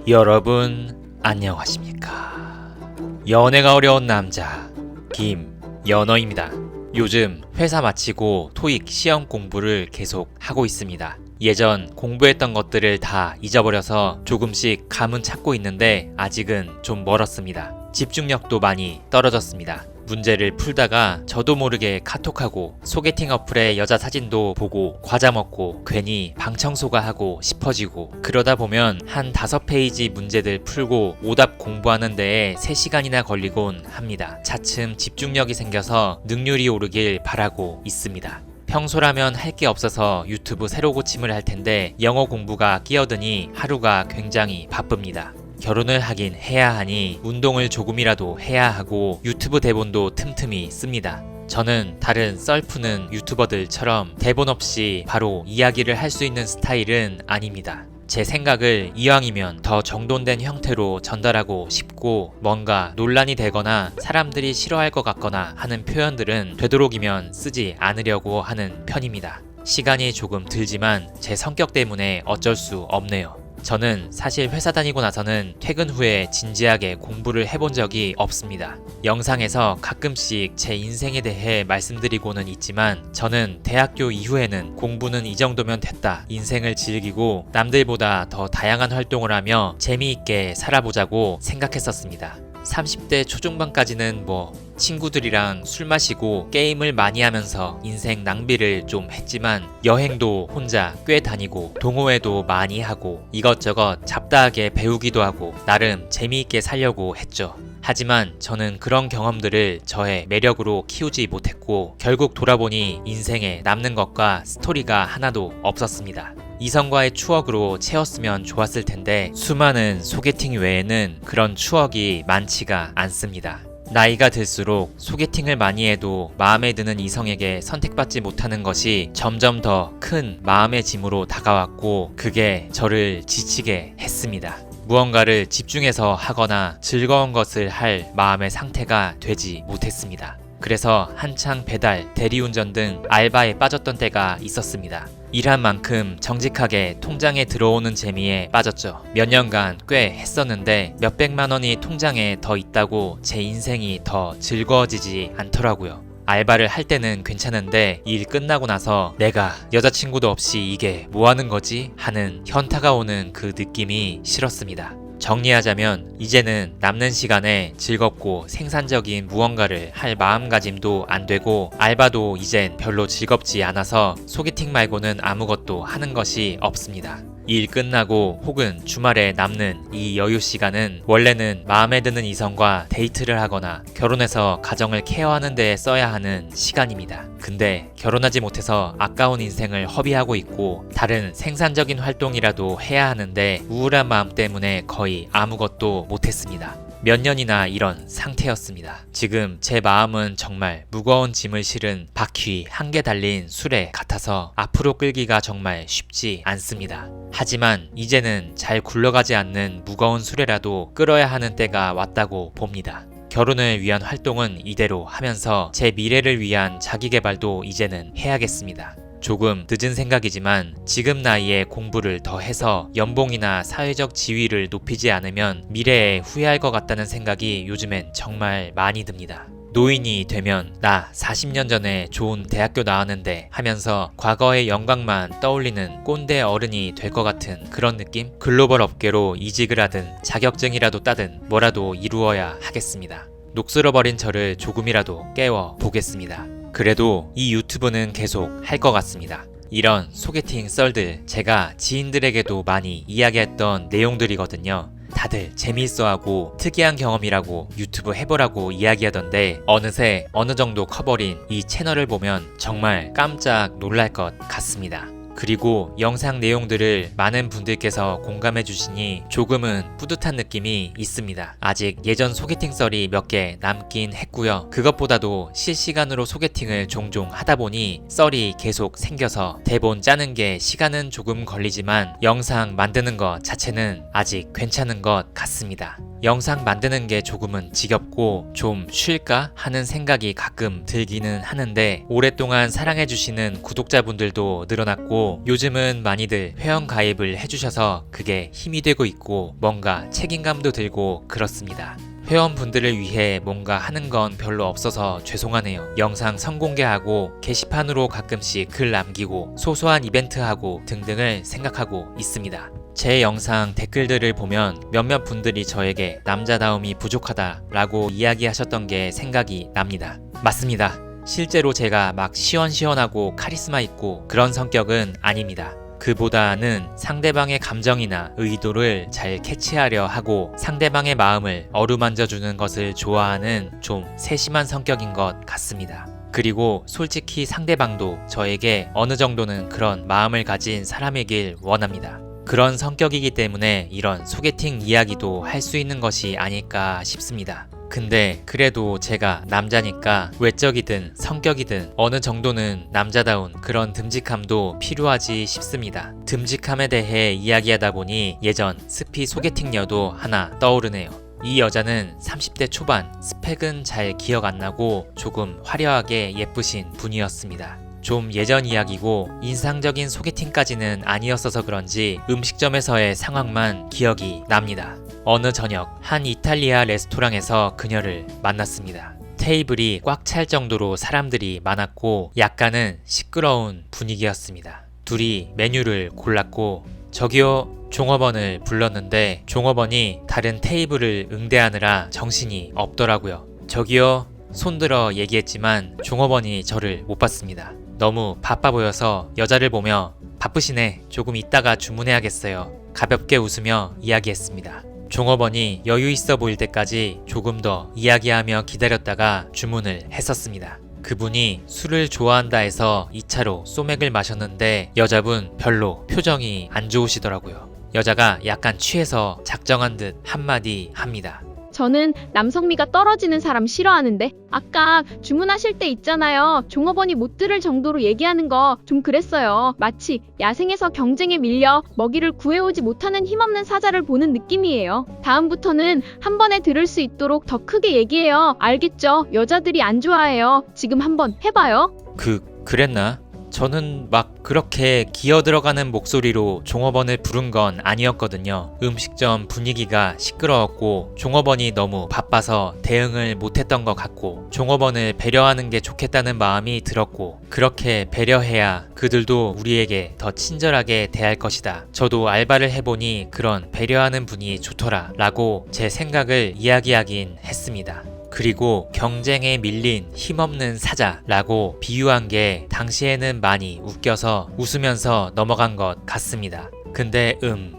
여러분 안녕하십니까? 연애가 어려운 남자 김연어입니다. 요즘 회사 마치고 토익 시험 공부를 계속 하고 있습니다. 예전 공부했던 것들을 다 잊어버려서 조금씩 감은 찾고 있는데 아직은 좀 멀었습니다. 집중력도 많이 떨어졌습니다. 문제를 풀다가 저도 모르게 카톡하고 소개팅 어플에 여자 사진도 보고 과자 먹고 괜히 방 청소가 하고 싶어지고 그러다 보면 한 5페이지 문제들 풀고 오답 공부하는 데에 3시간이나 걸리곤 합니다. 차츰 집중력이 생겨서 능률이 오르길 바라고 있습니다. 평소라면 할 게 없어서 유튜브 새로 고침을 할 텐데 영어 공부가 끼어드니 하루가 굉장히 바쁩니다. 결혼을 하긴 해야 하니 운동을 조금이라도 해야 하고 유튜브 대본도 틈틈이 씁니다. 저는 다른 썰푸는 유튜버들처럼 대본 없이 바로 이야기를 할 수 있는 스타일은 아닙니다. 제 생각을 이왕이면 더 정돈된 형태로 전달하고 싶고 뭔가 논란이 되거나 사람들이 싫어할 것 같거나 하는 표현들은 되도록이면 쓰지 않으려고 하는 편입니다. 시간이 조금 들지만 제 성격 때문에 어쩔 수 없네요. 저는 사실 회사 다니고 나서는 퇴근 후에 진지하게 공부를 해본 적이 없습니다. 영상에서 가끔씩 제 인생에 대해 말씀드리고는 있지만 저는 대학교 이후에는 공부는 이 정도면 됐다. 인생을 즐기고 남들보다 더 다양한 활동을 하며 재미있게 살아보자고 생각했었습니다. 30대 초중반까지는 친구들이랑 술 마시고 게임을 많이 하면서 인생 낭비를 좀 했지만 여행도 혼자 꽤 다니고 동호회도 많이 하고 이것저것 잡다하게 배우기도 하고 나름 재미있게 살려고 했죠. 하지만 저는 그런 경험들을 저의 매력으로 키우지 못했고 결국 돌아보니 인생에 남는 것과 스토리가 하나도 없었습니다. 이성과의 추억으로 채웠으면 좋았을 텐데 수많은 소개팅 외에는 그런 추억이 많지가 않습니다. 나이가 들수록 소개팅을 많이 해도 마음에 드는 이성에게 선택받지 못하는 것이 점점 더 큰 마음의 짐으로 다가왔고 그게 저를 지치게 했습니다. 무언가를 집중해서 하거나 즐거운 것을 할 마음의 상태가 되지 못했습니다. 그래서 한창 배달, 대리운전 등 알바에 빠졌던 때가 있었습니다. 일한 만큼 정직하게 통장에 들어오는 재미에 빠졌죠. 몇 년간 꽤 했었는데 몇백만 원이 통장에 더 있다고 제 인생이 더 즐거워지지 않더라고요. 알바를 할 때는 괜찮은데 일 끝나고 나서 내가 여자친구도 없이 이게 뭐 하는 거지? 하는 현타가 오는 그 느낌이 싫었습니다. 정리하자면 이제는 남는 시간에 즐겁고 생산적인 무언가를 할 마음가짐도 안 되고 알바도 이젠 별로 즐겁지 않아서 소개팅 말고는 아무것도 하는 것이 없습니다. 일 끝나고 혹은 주말에 남는 이 여유 시간은 원래는 마음에 드는 이성과 데이트를 하거나 결혼해서 가정을 케어하는 데에 써야 하는 시간입니다. 근데 결혼하지 못해서 아까운 인생을 허비하고 있고 다른 생산적인 활동이라도 해야 하는데 우울한 마음 때문에 거의 아무것도 못했습니다. 몇 년이나 이런 상태였습니다. 지금 제 마음은 정말 무거운 짐을 실은 바퀴 한 개 달린 수레 같아서 앞으로 끌기가 정말 쉽지 않습니다. 하지만 이제는 잘 굴러가지 않는 무거운 수레라도 끌어야 하는 때가 왔다고 봅니다. 결혼을 위한 활동은 이대로 하면서 제 미래를 위한 자기개발도 이제는 해야겠습니다. 조금 늦은 생각이지만 지금 나이에 공부를 더 해서 연봉이나 사회적 지위를 높이지 않으면 미래에 후회할 것 같다는 생각이 요즘엔 정말 많이 듭니다. 노인이 되면 나 40년 전에 좋은 대학교 나왔는데 하면서 과거의 영광만 떠올리는 꼰대 어른이 될 것 같은 그런 느낌? 글로벌 업계로 이직을 하든 자격증이라도 따든 뭐라도 이루어야 하겠습니다. 녹슬어버린 저를 조금이라도 깨워 보겠습니다. 그래도 이 유튜브는 계속 할 것 같습니다. 이런 소개팅 썰들 제가 지인들에게도 많이 이야기했던 내용들이거든요. 다들 재미있어하고 특이한 경험이라고 유튜브 해보라고 이야기하던데 어느새 어느 정도 커버린 이 채널을 보면 정말 깜짝 놀랄 것 같습니다. 그리고 영상 내용들을 많은 분들께서 공감해 주시니 조금은 뿌듯한 느낌이 있습니다. 아직 예전 소개팅 썰이 몇 개 남긴 했고요. 그것보다도 실시간으로 소개팅을 종종 하다 보니 썰이 계속 생겨서 대본 짜는 게 시간은 조금 걸리지만 영상 만드는 것 자체는 아직 괜찮은 것 같습니다. 영상 만드는 게 조금은 지겹고 좀 쉴까 하는 생각이 가끔 들기는 하는데 오랫동안 사랑해주시는 구독자분들도 늘어났고 요즘은 많이들 회원 가입을 해주셔서 그게 힘이 되고 있고 뭔가 책임감도 들고 그렇습니다. 회원분들을 위해 뭔가 하는 건 별로 없어서 죄송하네요. 영상 선공개하고 게시판으로 가끔씩 글 남기고 소소한 이벤트하고 등등을 생각하고 있습니다. 제 영상 댓글들을 보면 몇몇 분들이 저에게 남자다움이 부족하다 라고 이야기하셨던 게 생각이 납니다. 맞습니다. 실제로 제가 막 시원시원하고 카리스마 있고 그런 성격은 아닙니다. 그보다는 상대방의 감정이나 의도를 잘 캐치하려 하고 상대방의 마음을 어루만져주는 것을 좋아하는 좀 세심한 성격인 것 같습니다. 그리고 솔직히 상대방도 저에게 어느 정도는 그런 마음을 가진 사람이길 원합니다. 그런 성격이기 때문에 이런 소개팅 이야기도 할 수 있는 것이 아닐까 싶습니다. 근데 그래도 제가 남자니까 외적이든 성격이든 어느 정도는 남자다운 그런 듬직함도 필요하지 싶습니다. 듬직함에 대해 이야기하다 보니 예전 스피 소개팅녀도 하나 떠오르네요. 이 여자는 30대 초반, 스펙은 잘 기억 안 나고 조금 화려하게 예쁘신 분이었습니다. 좀 예전 이야기고 인상적인 소개팅까지는 아니었어서 그런지 음식점에서의 상황만 기억이 납니다. 어느 저녁 한 이탈리아 레스토랑에서 그녀를 만났습니다. 테이블이 꽉 찰 정도로 사람들이 많았고 약간은 시끄러운 분위기였습니다. 둘이 메뉴를 골랐고 저기요 종업원을 불렀는데 종업원이 다른 테이블을 응대하느라 정신이 없더라고요. 저기요 손들어 얘기했지만 종업원이 저를 못 봤습니다. 너무 바빠 보여서 여자를 보며 바쁘시네 조금 이따가 주문해야겠어요. 가볍게 웃으며 이야기했습니다. 종업원이 여유 있어 보일 때까지 조금 더 이야기하며 기다렸다가 주문을 했었습니다. 그분이 술을 좋아한다 해서 2차로 소맥을 마셨는데 여자분 별로 표정이 안 좋으시더라고요. 여자가 약간 취해서 작정한 듯 한마디 합니다. 저는 남성미가 떨어지는 사람 싫어하는데 아까 주문하실 때 있잖아요. 종업원이 못 들을 정도로 얘기하는 거 좀 그랬어요. 마치 야생에서 경쟁에 밀려 먹이를 구해오지 못하는 힘없는 사자를 보는 느낌이에요. 다음부터는 한 번에 들을 수 있도록 더 크게 얘기해요. 알겠죠? 여자들이 안 좋아해요. 지금 한번 해봐요. 그랬나? 저는 막 그렇게 기어 들어가는 목소리로 종업원을 부른 건 아니었거든요. 음식점 분위기가 시끄러웠고 종업원이 너무 바빠서 대응을 못했던 것 같고 종업원을 배려하는 게 좋겠다는 마음이 들었고 그렇게 배려해야 그들도 우리에게 더 친절하게 대할 것이다. 저도 알바를 해보니 그런 배려하는 분이 좋더라 라고 제 생각을 이야기하긴 했습니다. 그리고 경쟁에 밀린 힘없는 사자라고 비유한 게 당시에는 많이 웃겨서 웃으면서 넘어간 것 같습니다. 근데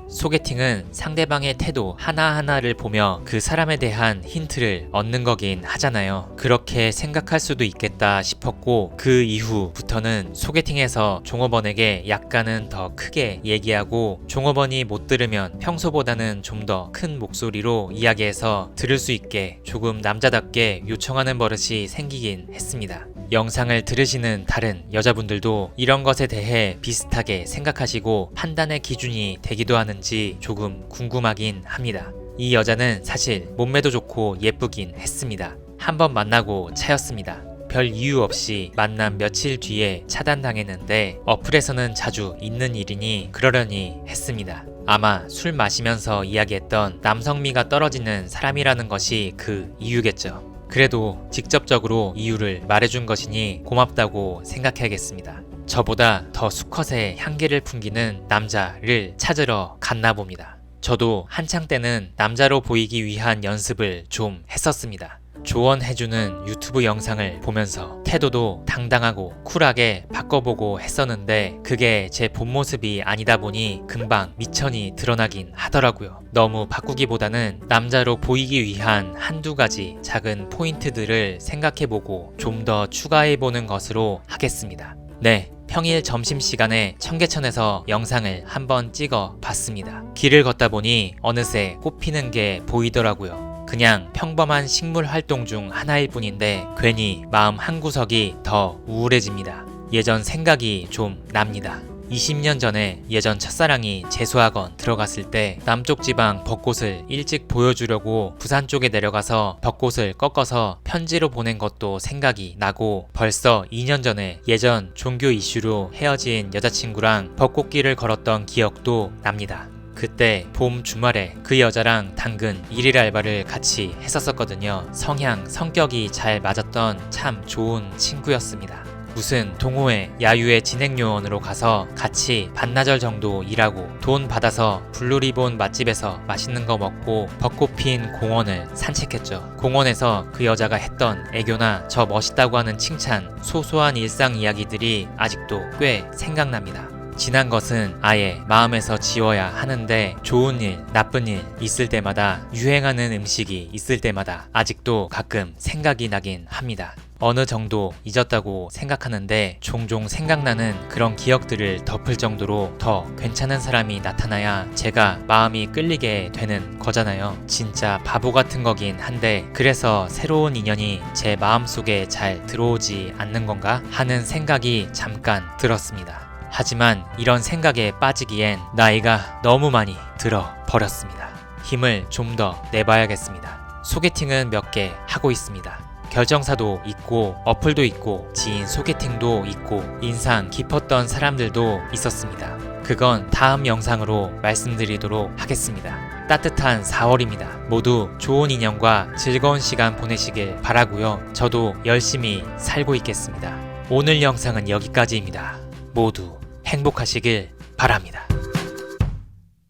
소개팅은 상대방의 태도 하나하나를 보며 그 사람에 대한 힌트를 얻는 거긴 하잖아요. 그렇게 생각할 수도 있겠다 싶었고 그 이후부터는 소개팅에서 종업원에게 약간은 더 크게 얘기하고 종업원이 못 들으면 평소보다는 좀 더 큰 목소리로 이야기해서 들을 수 있게 조금 남자답게 요청하는 버릇이 생기긴 했습니다. 영상을 들으시는 다른 여자분들도 이런 것에 대해 비슷하게 생각하시고 판단의 기준이 되기도 하는지 조금 궁금하긴 합니다. 이 여자는 사실 몸매도 좋고 예쁘긴 했습니다. 한번 만나고 차였습니다. 별 이유 없이 만난 며칠 뒤에 차단당했는데 어플에서는 자주 있는 일이니 그러려니 했습니다. 아마 술 마시면서 이야기했던 남성미가 떨어지는 사람이라는 것이 그 이유겠죠. 그래도 직접적으로 이유를 말해준 것이니 고맙다고 생각해야겠습니다. 저보다 더 수컷의 향기를 풍기는 남자를 찾으러 갔나 봅니다. 저도 한창 때는 남자로 보이기 위한 연습을 좀 했었습니다. 조언해주는 유튜브 영상을 보면서 태도도 당당하고 쿨하게 바꿔보고 했었는데 그게 제 본 모습이 아니다 보니 금방 미천이 드러나긴 하더라고요. 너무 바꾸기보다는 남자로 보이기 위한 한두 가지 작은 포인트들을 생각해보고 좀 더 추가해보는 것으로 하겠습니다. 네. 평일 점심시간에 청계천에서 영상을 한번 찍어 봤습니다. 길을 걷다 보니 어느새 꽃피는 게 보이더라고요. 그냥 평범한 식물 활동 중 하나일 뿐인데 괜히 마음 한구석이 더 우울해집니다. 예전 생각이 좀 납니다. 20년 전에 예전 첫사랑이 재수학원 들어갔을 때 남쪽 지방 벚꽃을 일찍 보여주려고 부산 쪽에 내려가서 벚꽃을 꺾어서 편지로 보낸 것도 생각이 나고, 벌써 2년 전에 예전 종교 이슈로 헤어진 여자친구랑 벚꽃길을 걸었던 기억도 납니다. 그때 봄 주말에 그 여자랑 당근 일일 알바를 같이 했었거든요. 성격이 잘 맞았던 참 좋은 친구였습니다. 무슨 동호회, 야유회 진행요원으로 가서 같이 반나절 정도 일하고 돈 받아서 블루리본 맛집에서 맛있는 거 먹고 벚꽃 핀 공원을 산책했죠. 공원에서 그 여자가 했던 애교나 저 멋있다고 하는 칭찬, 소소한 일상 이야기들이 아직도 꽤 생각납니다. 지난 것은 아예 마음에서 지워야 하는데, 좋은 일, 나쁜 일 있을 때마다, 유행하는 음식이 있을 때마다 아직도 가끔 생각이 나긴 합니다. 어느 정도 잊었다고 생각하는데 종종 생각나는 그런 기억들을 덮을 정도로 더 괜찮은 사람이 나타나야 제가 마음이 끌리게 되는 거잖아요. 진짜 바보 같은 거긴 한데, 그래서 새로운 인연이 제 마음속에 잘 들어오지 않는 건가 하는 생각이 잠깐 들었습니다. 하지만 이런 생각에 빠지기엔 나이가 너무 많이 들어 버렸습니다. 힘을 좀 더 내봐야겠습니다. 소개팅은 몇 개 하고 있습니다. 결정사도 있고 어플도 있고 지인 소개팅도 있고 인상 깊었던 사람들도 있었습니다. 그건 다음 영상으로 말씀드리도록 하겠습니다. 따뜻한 4월입니다. 모두 좋은 인연과 즐거운 시간 보내시길 바라고요. 저도 열심히 살고 있겠습니다. 오늘 영상은 여기까지입니다. 모두 행복하시길 바랍니다.